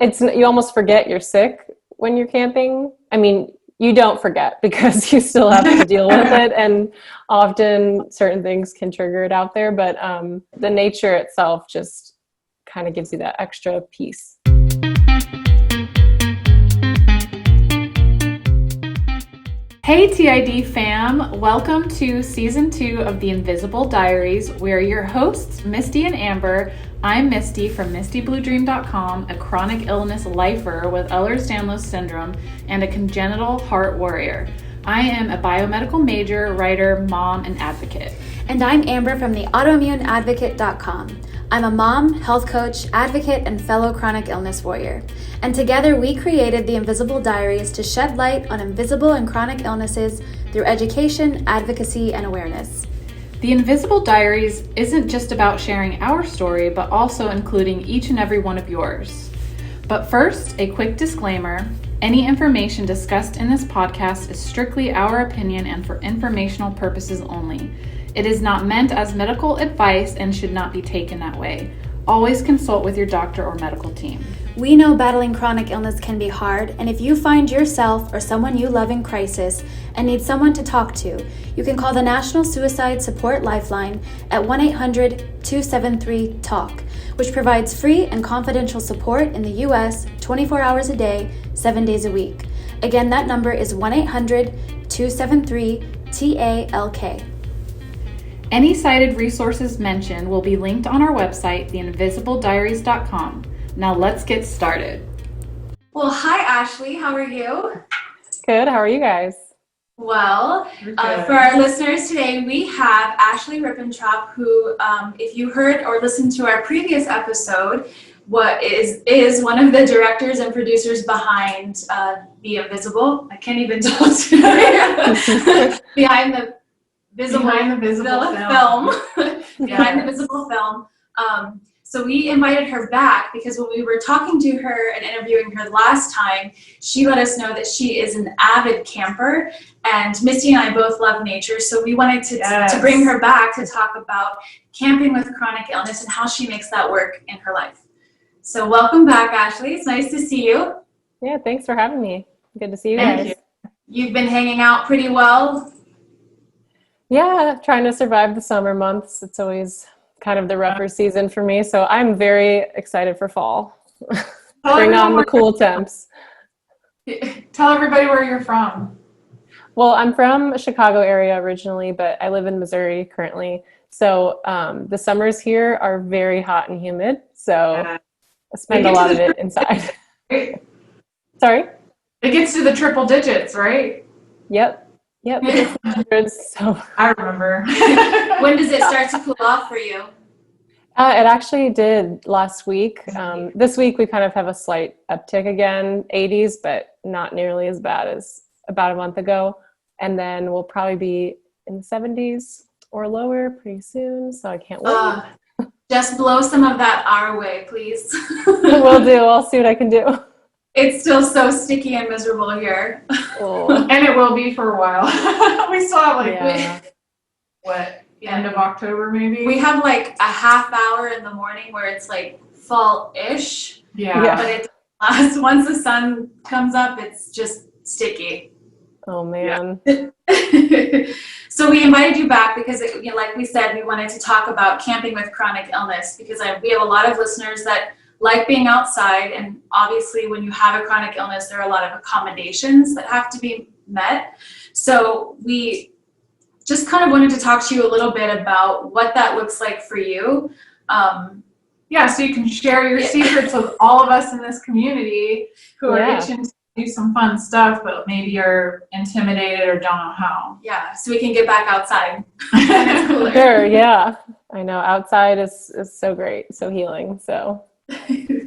you almost forget you're sick when you're camping. I mean, you don't forget because you still have to deal with it, and often certain things can trigger it out there, but the nature itself just kind of gives you that extra piece. Hey TID fam, welcome to season 2 of the Invisible Diaries. We're your hosts, Misty and Amber. I'm Misty from MistyBlueDream.com, a chronic illness lifer with Ehlers-Danlos syndrome and a congenital heart warrior. I am a biomedical major, writer, mom, and advocate. And I'm Amber from the autoimmuneadvocate.com. I'm a mom, health coach, advocate, and fellow chronic illness warrior. And together we created the Invisible Diaries to shed light on invisible and chronic illnesses through education, advocacy, and awareness. The Invisible Diaries isn't just about sharing our story, but also including each and every one of yours. But first, a quick disclaimer. Any information discussed in this podcast is strictly our opinion and for informational purposes only. It is not meant as medical advice and should not be taken that way. Always consult with your doctor or medical team. We know battling chronic illness can be hard, and if you find yourself or someone you love in crisis and need someone to talk to, you can call the National Suicide Support Lifeline at 1-800-273-TALK, which provides free and confidential support in the U.S. 24 hours a day, 7 days a week. Again, that number is 1-800-273-TALK. Any cited resources mentioned will be linked on our website, theinvisibleidiaries.com. Now let's get started. Well, hi Ashley, how are you? Good, how are you guys? Well, for our listeners today, we have Ashley Rippentrop, who, if you heard or listened to our previous episode, is one of the directors and producers behind The Invisible. I can't even talk today. Behind the visible film. Behind the visible film. So we invited her back because when we were talking to her and interviewing her last time, she let us know that she is an avid camper, and Misty and I both love nature. So we wanted to bring her back to talk about camping with chronic illness and how she makes that work in her life. So welcome back, Ashley. It's nice to see you. Yeah, thanks for having me. Good to see you guys. You've been hanging out pretty well. Yeah, trying to survive the summer months. It's always kind of the rougher season for me, so I'm very excited for fall. Bring on the cool temps. Tell everybody where you're from. Well, I'm from Chicago area originally, but I live in Missouri currently. So the summers here are very hot and humid, so I spend a lot of it inside. Sorry? It gets to the triple digits, right? Yep. So I remember. When does it start to cool off for you? It actually did last week. This week we kind of have a slight uptick again, 80s, but not nearly as bad as about a month ago. And then we'll probably be in the 70s or lower pretty soon, so I can't wait. Just blow some of that our way, please. Will do. I'll see what I can do. It's still so sticky and miserable here. Oh. And it will be for a while. We still have end of October maybe? We have like a half hour in the morning where it's like fall-ish. Yeah. But it lasts. Once the sun comes up, it's just sticky. Oh, man. Yeah. So we invited you back because, like we said, we wanted to talk about camping with chronic illness because we have a lot of listeners that like being outside, and obviously when you have a chronic illness, there are a lot of accommodations that have to be met. So we just kind of wanted to talk to you a little bit about what that looks like for you. So you can share your secrets with all of us in this community who are itching to do some fun stuff, but maybe are intimidated or don't know how. Yeah, so we can get back outside. It's cooler. Sure, yeah. I know, outside is so great, so healing, so.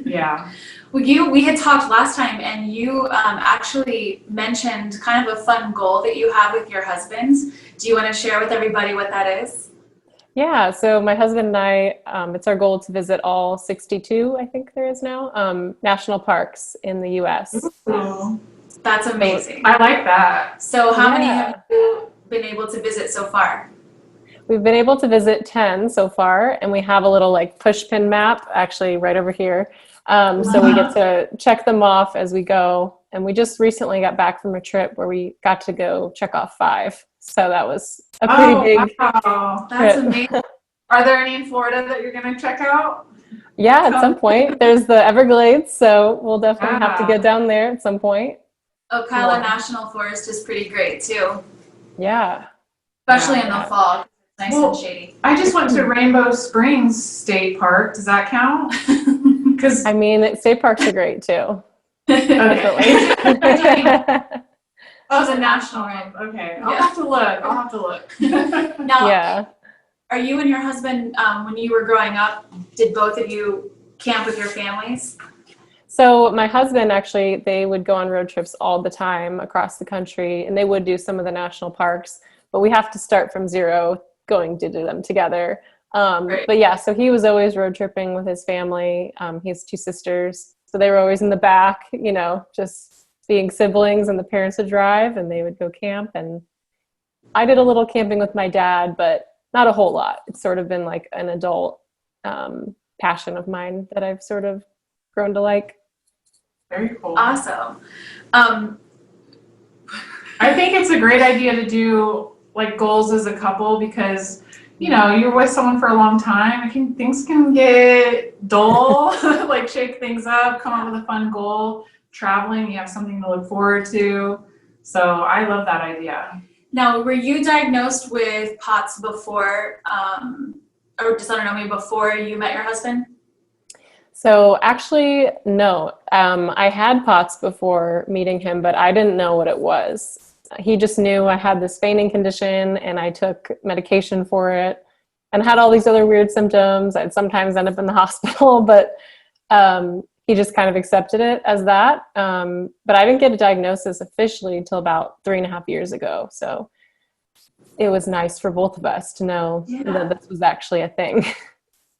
Yeah. Well, we had talked last time, and you actually mentioned kind of a fun goal that you have with your husband. Do you want to share with everybody what that is? Yeah, so my husband and I, it's our goal to visit all 62, I think there is now, national parks in the U.S. Ooh, that's amazing. I like that. So how many have you been able to visit so far? We've been able to visit 10 so far, and we have a little like push pin map actually right over here So we get to check them off as we go. And we just recently got back from a trip where we got to go check off 5. So that was a pretty big wow. That's amazing. Are there any in Florida that you're going to check out? Yeah, at some point. There's the Everglades, so we'll definitely have to get down there at some point. Ocala National Forest is pretty great too. Yeah. Especially in the fall. It's nice and shady. I just went to Rainbow Springs State Park. Does that count? Because I mean, state parks are great too. definitely. Oh, the national one. Okay, I'll have to look. Now, Yeah. are you and your husband, when you were growing up, did both of you camp with your families? So my husband, actually, they would go on road trips all the time across the country, and they would do some of the national parks, but we have to start from zero going to do them together. Right. But yeah, so he was always road tripping with his family. He has 2 sisters, so they were always in the back, just being siblings, and the parents would drive and they would go camp. And I did a little camping with my dad, but not a whole lot. It's sort of been like an adult passion of mine that I've sort of grown to like. Very cool. Awesome. I think it's a great idea to do like goals as a couple because you're with someone for a long time. Things can get dull, like shake things up, come up with a fun goal. Traveling, you have something to look forward to. So I love that idea. Now, were you diagnosed with POTS before, or dysautonomia before you met your husband? So actually, no. I had POTS before meeting him, but I didn't know what it was. He just knew I had this fainting condition, and I took medication for it and had all these other weird symptoms. I'd sometimes end up in the hospital, but he just kind of accepted it as that. But I didn't get a diagnosis officially until about 3.5 years ago. So it was nice for both of us to know that this was actually a thing.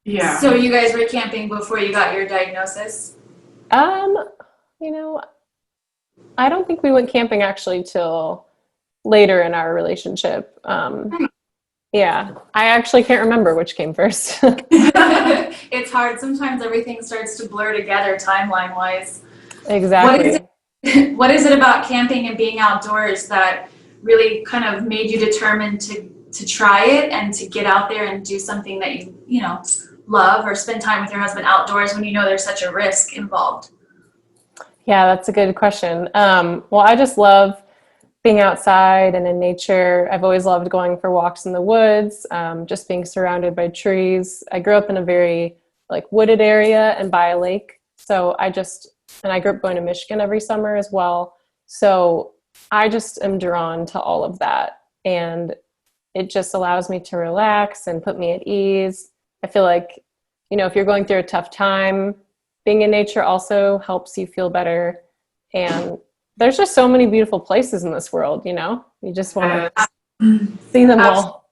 Yeah. So you guys were camping before you got your diagnosis? I don't think we went camping actually till later in our relationship. Yeah, I actually can't remember which came first. It's hard. Sometimes everything starts to blur together timeline-wise. Exactly. What is it about camping and being outdoors that really kind of made you determined to try it and to get out there and do something that you love or spend time with your husband outdoors when there's such a risk involved? Yeah, that's a good question. Well, I just love being outside and in nature. I've always loved going for walks in the woods, just being surrounded by trees. I grew up in a very wooded area and by a lake. So I grew up going to Michigan every summer as well. So I just am drawn to all of that. And it just allows me to relax and put me at ease. I feel like, if you're going through a tough time, being in nature also helps you feel better. And there's just so many beautiful places in this world, you just want to see them all.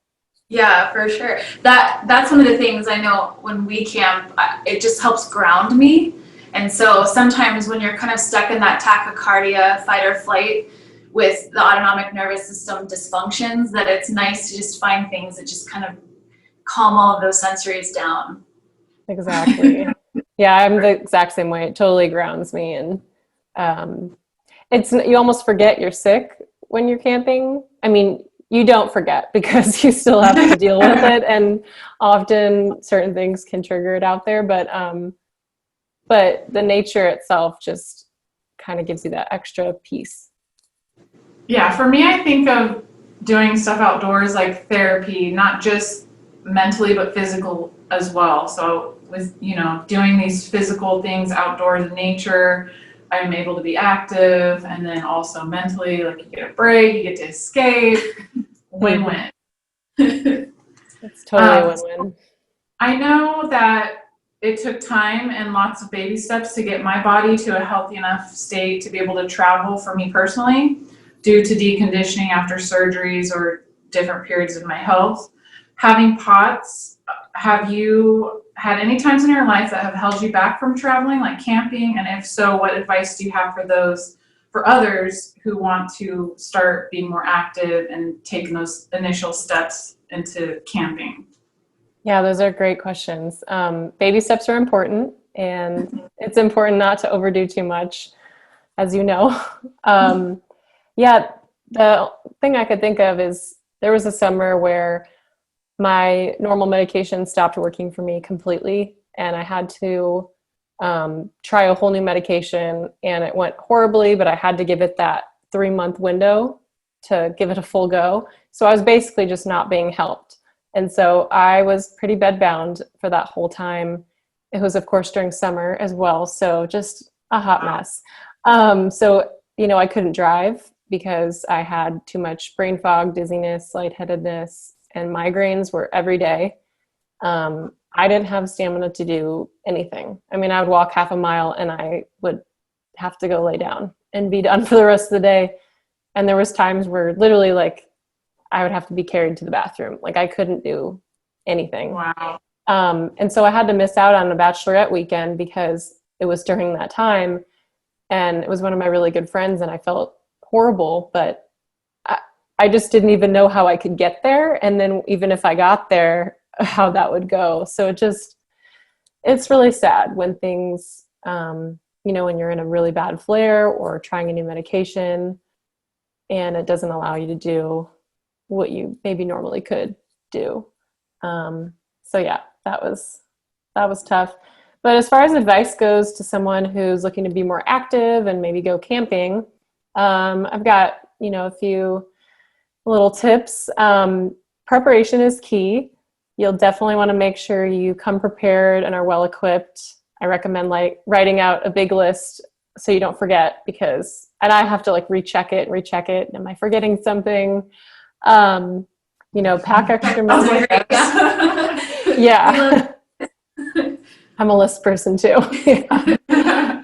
Yeah, for sure. That's one of the things I know when we camp, it just helps ground me. And so sometimes when you're kind of stuck in that tachycardia, fight or flight with the autonomic nervous system dysfunctions, that it's nice to just find things that just kind of calm all of those sensories down. Exactly. Yeah, I'm the exact same way. It totally grounds me. And you almost forget you're sick when you're camping. I mean, you don't forget because you still have to deal with it, and often certain things can trigger it out there. But the nature itself just kind of gives you that extra piece. Yeah, for me, I think of doing stuff outdoors like therapy, not just mentally but physical as well. So with doing these physical things outdoors in nature, I'm able to be active, and then also mentally, you get a break, you get to escape. Win-win. It's totally a win-win. I know that it took time and lots of baby steps to get my body to a healthy enough state to be able to travel for me personally, due to deconditioning after surgeries or different periods of my health. Having POTS, have you had any times in your life that have held you back from traveling, like camping? And if so, what advice do you have for others who want to start being more active and taking those initial steps into camping? Yeah, those are great questions. Baby steps are important. and it's important not to overdo too much, as you know. Um, yeah, the thing I could think of is there was a summer where my normal medication stopped working for me completely, and I had to try a whole new medication, and it went horribly, but I had to give it that 3-month window to give it a full go. So I was basically just not being helped. And so I was pretty bedbound for that whole time. It was, of course, during summer as well. So just a hot mess. I couldn't drive because I had too much brain fog, dizziness, lightheadedness, and migraines were every day. I didn't have stamina to do anything. I mean, I would walk half a mile and I would have to go lay down and be done for the rest of the day. And there was times where literally I would have to be carried to the bathroom. I couldn't do anything. Wow. And so I had to miss out on a bachelorette weekend because it was during that time. And it was one of my really good friends, and I felt horrible, but I just didn't even know how I could get there. And then even if I got there, how that would go. So it's really sad when things, when you're in a really bad flare or trying a new medication and it doesn't allow you to do what you maybe normally could do. So yeah, that was tough. But as far as advice goes to someone who's looking to be more active and maybe go camping, I've got, a few little tips. Preparation is key. You'll definitely want to make sure you come prepared and are well equipped. I recommend writing out a big list so you don't forget, and I have to recheck it. Am I forgetting something? Pack extra money. Yeah. I'm a list person too. Yeah.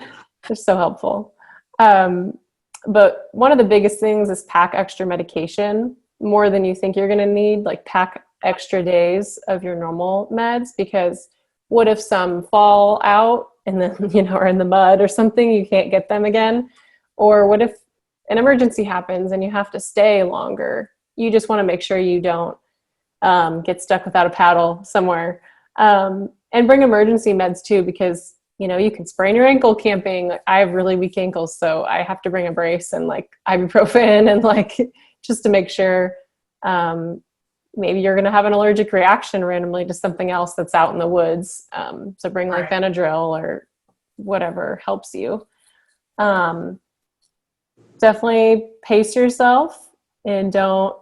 They're so helpful. But one of the biggest things is pack extra medication, more than you think you're going to need. Pack extra days of your normal meds, because what if some fall out and then, are in the mud or something, you can't get them again? Or what if an emergency happens and you have to stay longer? You just want to make sure you don't get stuck without a paddle somewhere. And bring emergency meds too, because, you can sprain your ankle camping. I have really weak ankles, so I have to bring a brace and ibuprofen and just to make sure. Maybe you're going to have an allergic reaction randomly to something else that's out in the woods. So bring Benadryl or whatever helps you. Definitely pace yourself and don't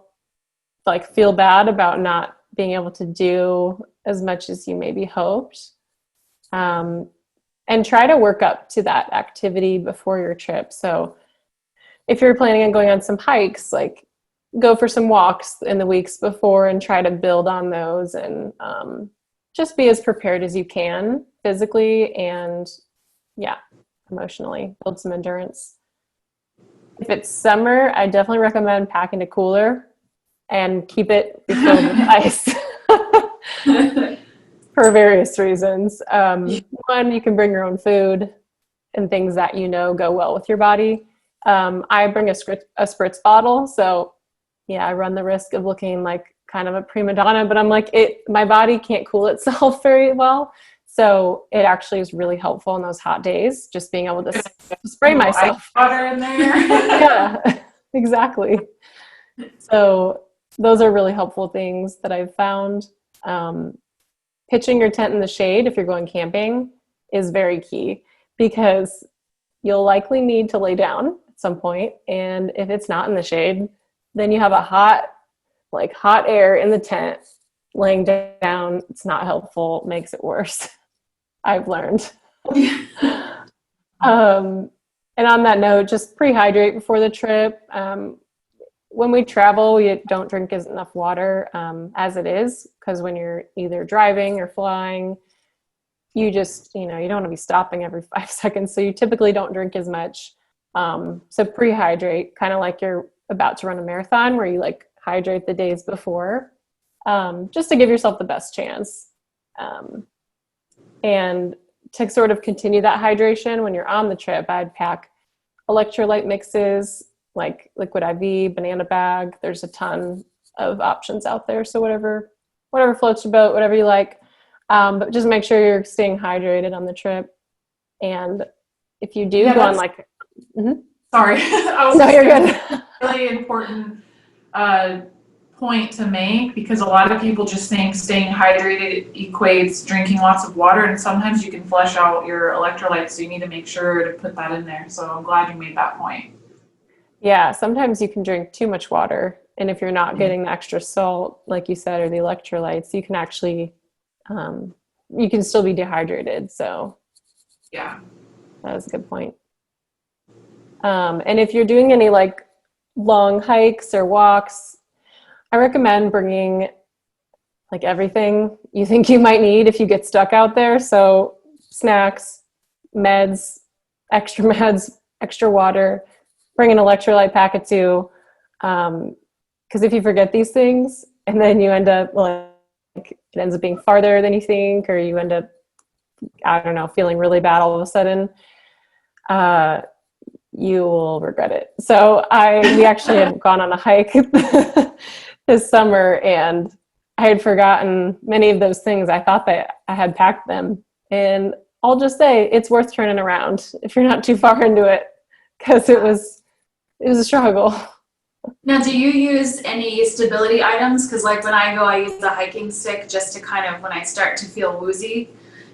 feel bad about not being able to do as much as you maybe hoped. And try to work up to that activity before your trip. So if you're planning on going on some hikes, go for some walks in the weeks before and try to build on those, and just be as prepared as you can physically and emotionally. Build some endurance. If it's summer, I definitely recommend packing a cooler and keep it filled with ice for various reasons. One, you can bring your own food and things that go well with your body. I bring a spritz bottle, so I run the risk of looking like kind of a prima donna, but I'm my body can't cool itself very well. So it actually is really helpful in those hot days, just being able to spray myself. Ice water in there. Yeah, exactly. So those are really helpful things that I've found. Pitching your tent in the shade if you're going camping is very key, because you'll likely need to lay down at some point. And if it's not in the shade, then you have a hot air in the tent. Laying down, it's not helpful, makes it worse. I've learned. And on that note, just pre-hydrate before the trip. When we travel, we don't drink enough water as it is, because when you're either driving or flying, you just, you don't want to be stopping every 5 seconds. So you typically don't drink as much. So pre-hydrate, kind of like you're about to run a marathon where you hydrate the days before, just to give yourself the best chance. And to sort of continue that hydration when you're on the trip, I'd pack electrolyte mixes, like liquid IV, banana bag. There's a ton of options out there. So whatever floats your boat, whatever you like. But just make sure you're staying hydrated on the trip. And if you do go on like, Sorry, I was no, you're saying good. really important point to make, because a lot of people just think staying hydrated equates drinking lots of water, and sometimes you can flush out your electrolytes, so you need to make sure to put that in there. So I'm glad you made that point. Yeah, sometimes you can drink too much water, and if you're not getting the extra salt, like you said, or the electrolytes, you can actually, you can still be dehydrated. So Yeah. that was a good point. And if you're doing any like long hikes or walks, I recommend bringing like everything you think you might need if you get stuck out there. So snacks, meds, extra water, bring an electrolyte packet too. Because if you forget these things and then you end up like, it ends up being farther than you think, or you end up, I don't know, feeling really bad all of a sudden, you will regret it. So we actually had gone on a hike this summer, and I had forgotten many of those things. I thought that I had packed them, and I'll just say it's worth turning around if you're not too far into it, because it was a struggle. Now, do you use any stability items? Because like when I go, I use a hiking stick just to kind of, when I start to feel woozy,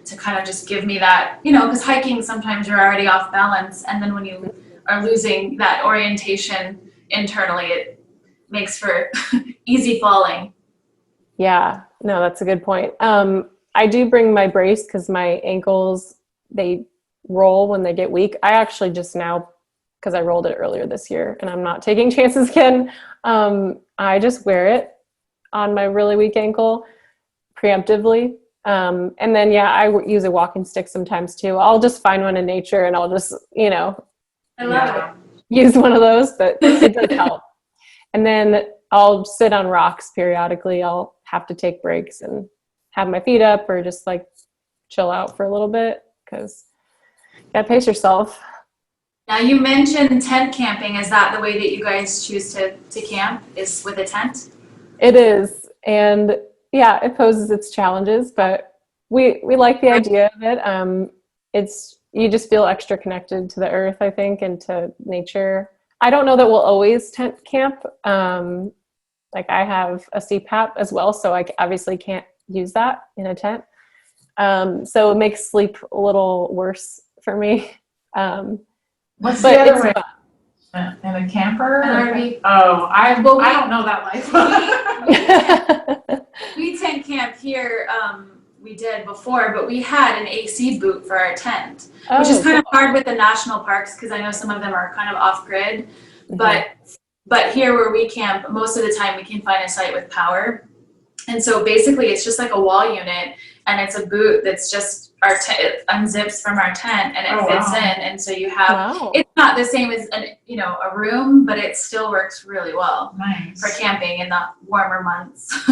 to kind of just give me that, because hiking, sometimes you're already off balance. And then when you are losing that orientation internally, it makes for easy falling. Yeah, no, that's a good point. I do bring my brace because my ankles, they roll when they get weak. I actually just now, because I rolled it earlier this year and I'm not taking chances again, I just wear it on my really weak ankle preemptively. And then, I use a walking stick sometimes too. I'll just find one in nature and I'll just, I love it. use one of those, but it does help. And then I'll sit on rocks periodically. I'll have to take breaks and have my feet up or just like chill out for a little bit, because you gotta pace yourself. Now, you mentioned tent camping. Is that the way that you guys choose to camp, is with a tent? It is. And yeah, it poses its challenges, but we like the idea of it. You just feel extra connected to the earth, I think, and to nature. I don't know that we'll always tent camp. Like I have a CPAP as well, so I obviously can't use that in a tent. So it makes sleep a little worse for me. What's but the other it's way? fun. In a camper? An RV. Oh, I don't know that life. We tent camp here. We did before, but we had an AC boot for our tent, which is kind of hard with the national parks because I know some of them are kind of off grid. Mm-hmm. But here where we camp, most of the time we can find a site with power. And so basically it's just like a wall unit, and it's a boot that's just it unzips from our tent and it fits in. And so you have, it's not the same as a room, but it still works really well for camping in the warmer months.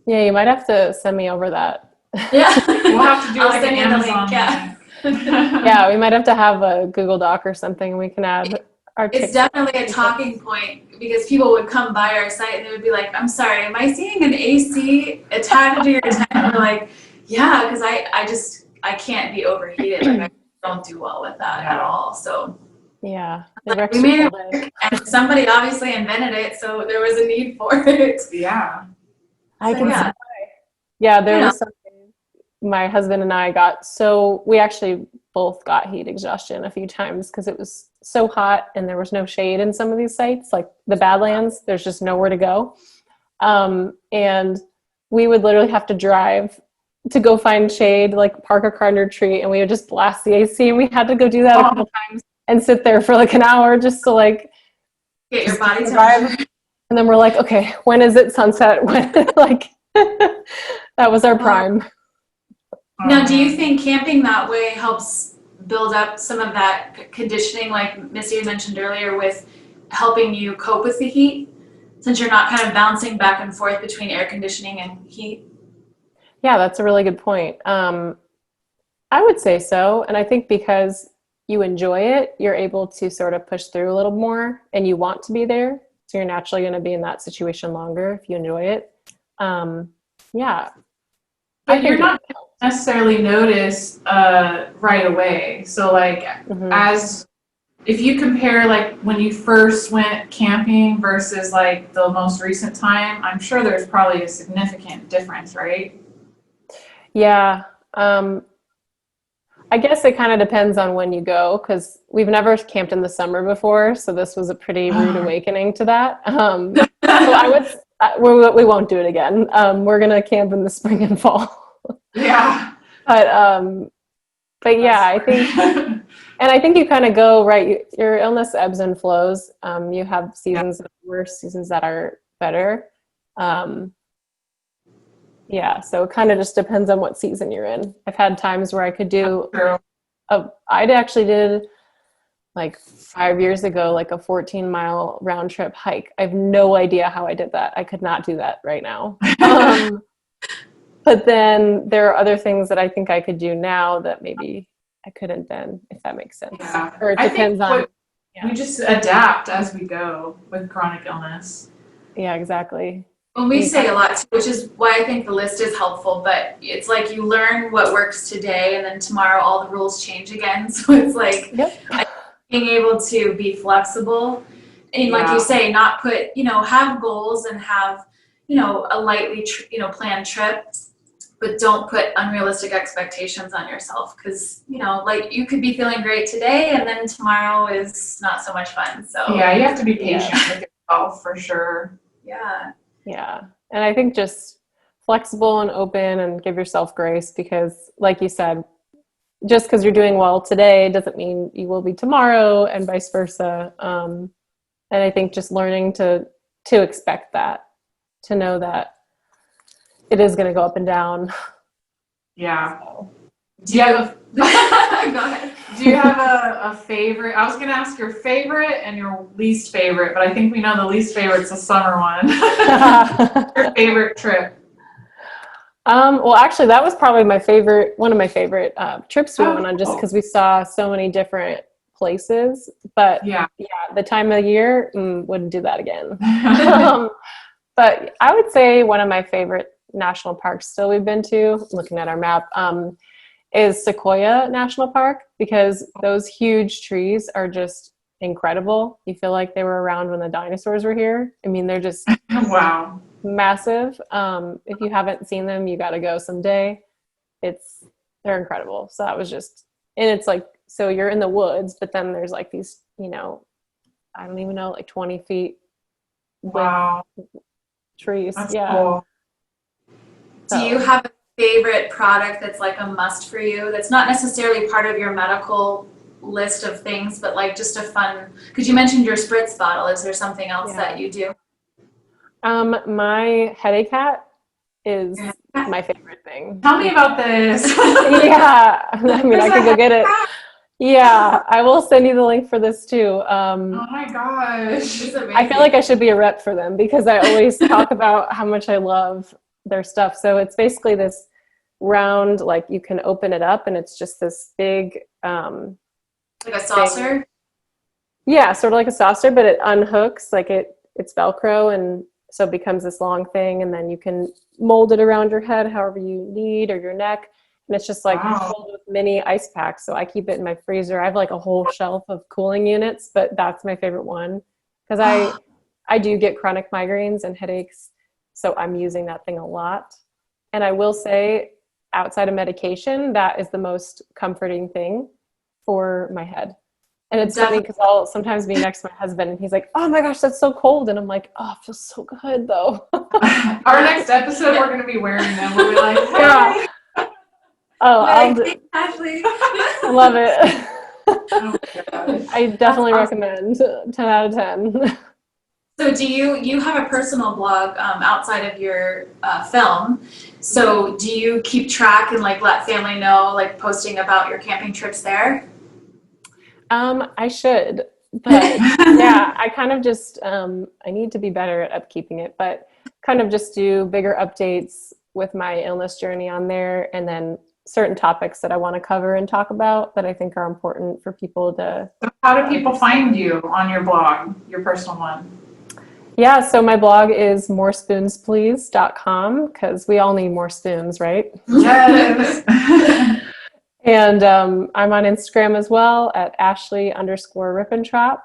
Yeah, you might have to send me over that. Yeah. We'll have to do I'll like send an you the Amazon link. Yeah, we might have to have a Google Doc or something. We can add our It's definitely a talking point, because people would come by our site and they would be like, I'm sorry, am I seeing an AC attached to your tent? And we're like, yeah, because I can't be overheated. Like I don't do well with that at all. So yeah, we made it work, and somebody obviously invented it, so there was a need for it. Yeah. I So, can yeah. see why. Yeah, there was something. My husband and I we actually both got heat exhaustion a few times because it was so hot and there was no shade in some of these sites, like the Badlands. There's just nowhere to go. And we would literally have to drive to go find shade, like park a car under a tree, and we would just blast the AC, and we had to go do that a couple times and sit there for like an hour just to like get your body temperature. And then we're like, okay, when is it sunset? When like that was our prime. Now, do you think camping that way helps build up some of that conditioning, like Missy mentioned earlier, with helping you cope with the heat, since you're not kind of bouncing back and forth between air conditioning and heat? Yeah, that's a really good point. I would say so. And I think because you enjoy it, you're able to sort of push through a little more, and you want to be there. So you're naturally going to be in that situation longer if you enjoy it. Yeah. But you're not necessarily notice right away. So like as if you compare like when you first went camping versus like the most recent time, I'm sure there's probably a significant difference, right? Yeah. I guess it kind of depends on when you go, because we've never camped in the summer before, so this was a pretty rude awakening to that. So we won't do it again. We're gonna camp in the spring and fall. Yeah. But yeah, I think, and I think you kind of go right. Your illness ebbs and flows. You have seasons that are worse, seasons that are better. Yeah, so it kind of just depends on what season you're in. I've had times where I could do I actually did like 5 years ago, like a 14-mile round trip hike. I have no idea how I did that. I could not do that right now. But then there are other things that I think I could do now that maybe I couldn't then, if that makes sense. Yeah. Or it depends on. We just adapt as we go with chronic illness. Yeah, exactly. Well, we say a lot too, which is why I think the list is helpful, but it's like you learn what works today and then tomorrow all the rules change again. So it's like being able to be flexible and like you say, not put, have goals and have, a lightly, planned trip, but don't put unrealistic expectations on yourself. Cause like you could be feeling great today and then tomorrow is not so much fun. So yeah, you have to be patient with yourself for sure. Yeah. Yeah. And I think just flexible and open and give yourself grace, because like you said, just because you're doing well today doesn't mean you will be tomorrow, and vice versa. And I think just learning to expect that, to know that it is going to go up and down. Yeah. Do you have Go ahead. Do you have a favorite? I was going to ask your favorite and your least favorite, but I think we know the least favorite's the summer one. Your favorite trip? Well, actually, that was probably one of my favorite trips we went on, just because we saw so many different places. But yeah, the time of year, wouldn't do that again. But I would say one of my favorite national parks still we've been to, looking at our map, is Sequoia National Park, because those huge trees are just incredible. You feel like they were around when the dinosaurs were here. I mean, they're just wow, massive. If you haven't seen them, you got to go someday. They're incredible. So that was just, and it's like, so you're in the woods, but then there's like these, I don't even know, like 20 feet wow trees. That's cool. Do you have a favorite product that's like a must for you, that's not necessarily part of your medical list of things, but like just a fun, because you mentioned your spritz bottle, is there something else that you do? My headache hat is my favorite thing. Tell me about this. Yeah, I mean, I could go get it. Yeah, I will send you the link for this too. Oh my gosh. I feel like I should be a rep for them, because I always talk about how much I love their stuff. So it's basically this round, like you can open it up and it's just this big like a saucer. Yeah, sort of like a saucer, but it unhooks, like it's Velcro, and so it becomes this long thing, and then you can mold it around your head however you need, or your neck, and it's just like filled with mini ice packs. So I keep it in my freezer. I have like a whole shelf of cooling units, but that's my favorite one, because I do get chronic migraines and headaches, so I'm using that thing a lot. And I will say, outside of medication, that is the most comforting thing for my head. And it's funny because I'll sometimes be next to my husband and he's like, "Oh my gosh, that's so cold." And I'm like, "Oh, it feels so good though." Our next episode, we're going to be wearing them. We'll be like, "Hey." Yeah. Oh, Ashley. Love it. Oh my gosh. I definitely recommend. 10 out of 10. So do you have a personal blog outside of your film? So do you keep track and like let family know, like posting about your camping trips there? I should, but yeah, I kind of just, I need to be better at upkeeping it, but kind of just do bigger updates with my illness journey on there, and then certain topics that I want to cover and talk about that I think are important for people to. So how do people find you on your blog, your personal one? Yeah, so my blog is morespoonsplease.com because we all need more spoons, right? Yes. And I'm on Instagram as well at Ashley_Rippentrop.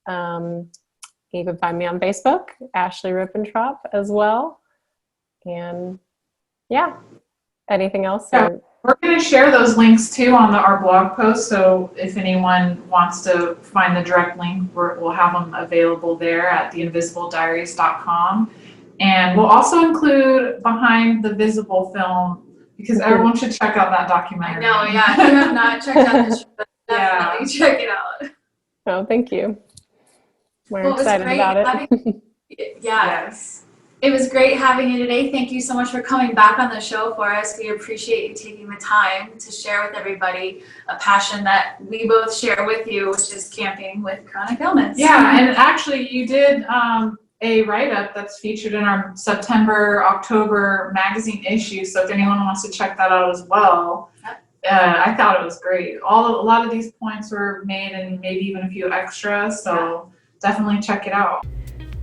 You can find me on Facebook, Ashley Rippentrop as well. And yeah, anything else? Yeah. We're going to share those links too on our blog post. So if anyone wants to find the direct link, we'll have them available there at theinvisibleddiaries.com. And we'll also include Behind the Visible film because everyone should check out that documentary. I know, yeah. If you have not checked out the show, definitely check it out. Oh, thank you. We're Well, excited about it. Yes. It was great having you today. Thank you so much for coming back on the show for us. We appreciate you taking the time to share with everybody a passion that we both share with you, which is camping with chronic illness. Yeah, and actually you did a write-up that's featured in our September-October magazine issue. So if anyone wants to check that out as well, I thought it was great. A lot of these points were made and maybe even a few extras. So definitely check it out.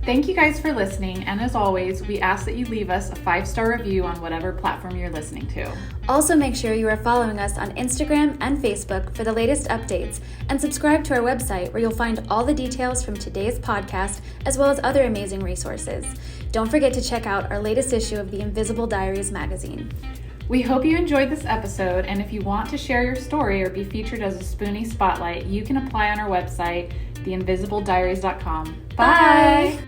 Thank you guys for listening, and as always, we ask that you leave us a 5-star review on whatever platform you're listening to. Also, make sure you are following us on Instagram and Facebook for the latest updates, and subscribe to our website where you'll find all the details from today's podcast as well as other amazing resources. Don't forget to check out our latest issue of the Invisible Diaries magazine. We hope you enjoyed this episode, and if you want to share your story or be featured as a Spoonie Spotlight, you can apply on our website, theinvisibleddiaries.com. Bye!